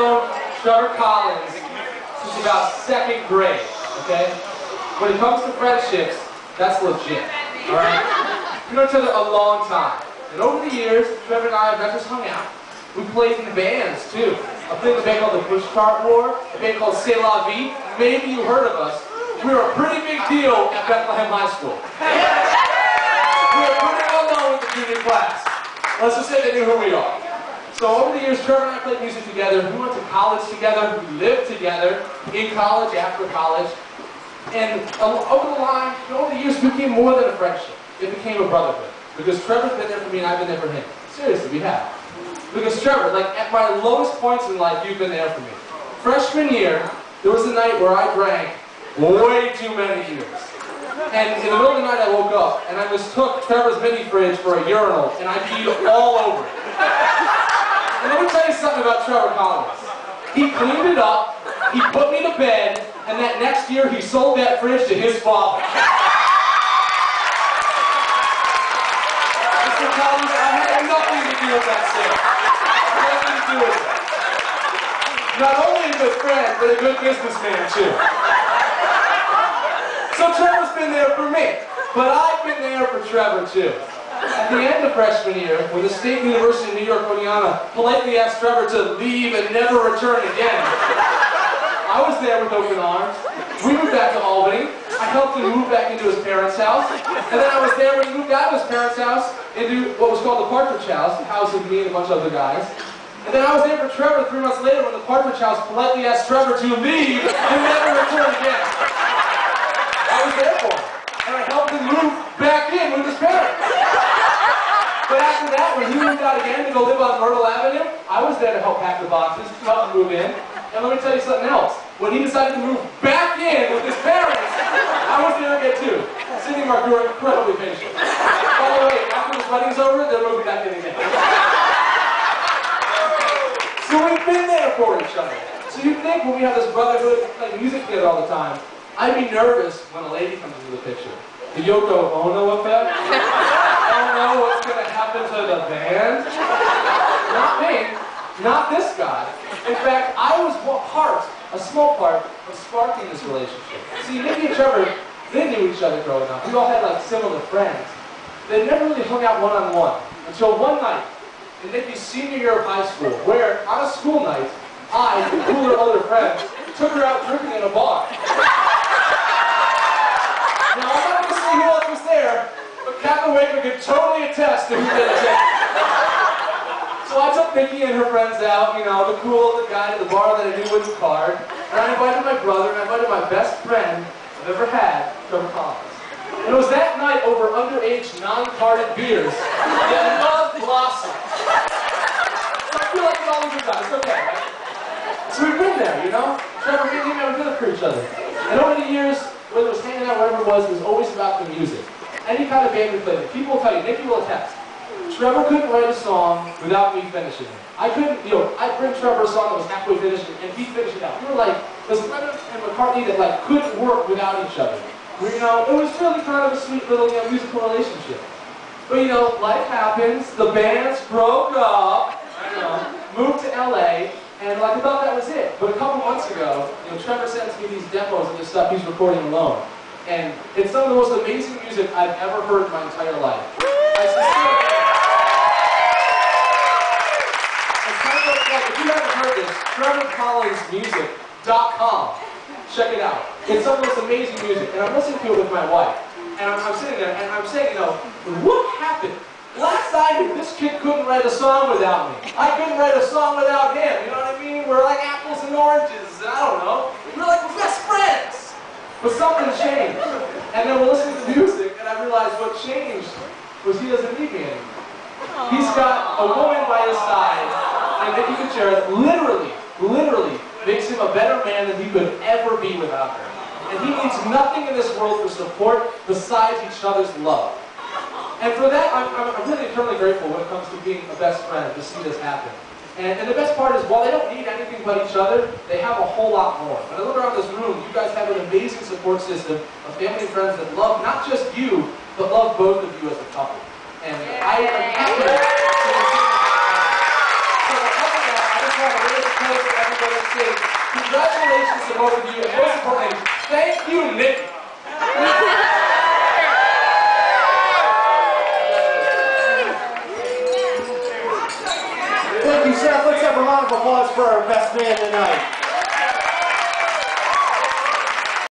known Trevor Collins since about 2nd grade, okay? When it comes to friendships, that's legit, alright? We've known each other a long time. And over the years, Trevor and I have not just hung out, we played in bands too. I played in a band called the Pushcart War, a band called C'est La Vie. Maybe you heard of us. We were a pretty big deal at Bethlehem High School. We were pretty well known with the junior class. Let's just say they knew who we are. So over the years, Trevor and I played music together. We went to college together. We lived together in college, after college. And over the line, over the years, it became more than a friendship. It became a brotherhood. Because Trevor's been there for me and I've been there for him. Seriously, we have. Because Trevor, like at my lowest points in life, you've been there for me. Freshman year, there was a night where I drank way too many beers. And in the middle of the night I woke up and I mistook Trevor's mini fridge for a urinal and I peed all over it. And let me tell you something about Trevor Collins. He cleaned it up, he put me to bed, and that next year he sold that fridge to his father. Mr. Collins, I had nothing to do with that sale. Nothing to do with it. Not only a good friend, but a good businessman too. So Trevor's been there for me, but I've been there for Trevor too. At the end of freshman year, when the State University of New York, Indiana politely asked Trevor to leave and never return again, I was there with open arms. We moved back to Albany. I helped him move back into his parents' house. And then I was there when he moved out of his parents' house into what was called the Partridge House, housing me and a bunch of other guys. And then I was there for Trevor 3 months later when the Partridge House politely asked Trevor to leave and never return again. I was there for him. And I helped him move back in with his parents. But after that, when he moved out again to go live on Myrtle Avenue, I was there to help pack the boxes, to help him move in. And let me tell you something else. When he decided to move back in with his parents, I was there again too. Cindy and Mark, you were incredibly patient. By the way, after this wedding's over, they're moving back in again. So we've been there for each other. So you'd think when we have this brotherhood, like music together all the time, I'd be nervous when a lady comes into the picture. The Yoko Ono effect? I don't know what's going to happen to the band. Not me. Not this guy. In fact, I was a small part, of sparking this relationship. See, Nicky and Trevor, they knew each other growing up. We all had like similar friends. They never really hung out one-on-one until one night in Nicky's senior year of high school, where on a school night, I, with cooler older friends, took her out drinking in a bar. Now, I'm not going to say who else was there, but Captain Waker could totally attest to who did it. So I took Nicky and her friends out, you know, the cool older guy at the bar that I knew wouldn't card, and I invited my brother, and I invited my best friend I've ever had, Trevor Collins. And it was that night over underage, non-carded beers that love blossomed. So I feel like it's all a good time. It's okay, right? So we've been there, you know? Trevor, me and him have been for each other. And over the years, whether it was hanging out, whatever it was always about the music. Any kind of band we played. People will tell you, Nicky will attest. Trevor couldn't write a song without me finishing it. I couldn't, you know, I'd bring Trevor a song that was halfway finished and he'd finish it out. We were like, this Lennon and McCartney that like couldn't work without each other. You know, it was really kind of a sweet little, you know, musical relationship. But you know, life happens, the bands broke up, you know, moved to LA, and like I thought that was it. But a couple months ago, you know, Trevor sends me these demos of the stuff he's recording alone. And it's some of the most amazing music I've ever heard in my entire life. If you haven't heard this, TrevorCollinsMusic.com. Check it out. It's some of the most amazing music. And I'm listening to it with my wife. And I'm sitting there and I'm saying, you know, what happened? Last I knew, this kid couldn't write a song without me. I couldn't write a song without him. You know what I mean? We're like apples and oranges. I don't know. We're like best friends. But something changed. And then we're listening to music and I realized what changed was he doesn't need me anymore. He's got a woman by his side, and Nicky Gutierrez literally makes him a better man than he could ever be without her. And he needs nothing in this world for support besides each other's love. And for that, I'm really eternally grateful when it comes to being a best friend, to see this happen. And the best part is, while they don't need anything but each other, they have a whole lot more. When I look around this room, you guys have an amazing support system of family and friends that love not just you, but love both of you as a couple. And I am happy to see that. So because of that, I just want to raise a toast to everybody. congratulations to both of you, and most importantly, thank you, Nick. Thank you, Seth. Let's have a round of applause for our best man tonight.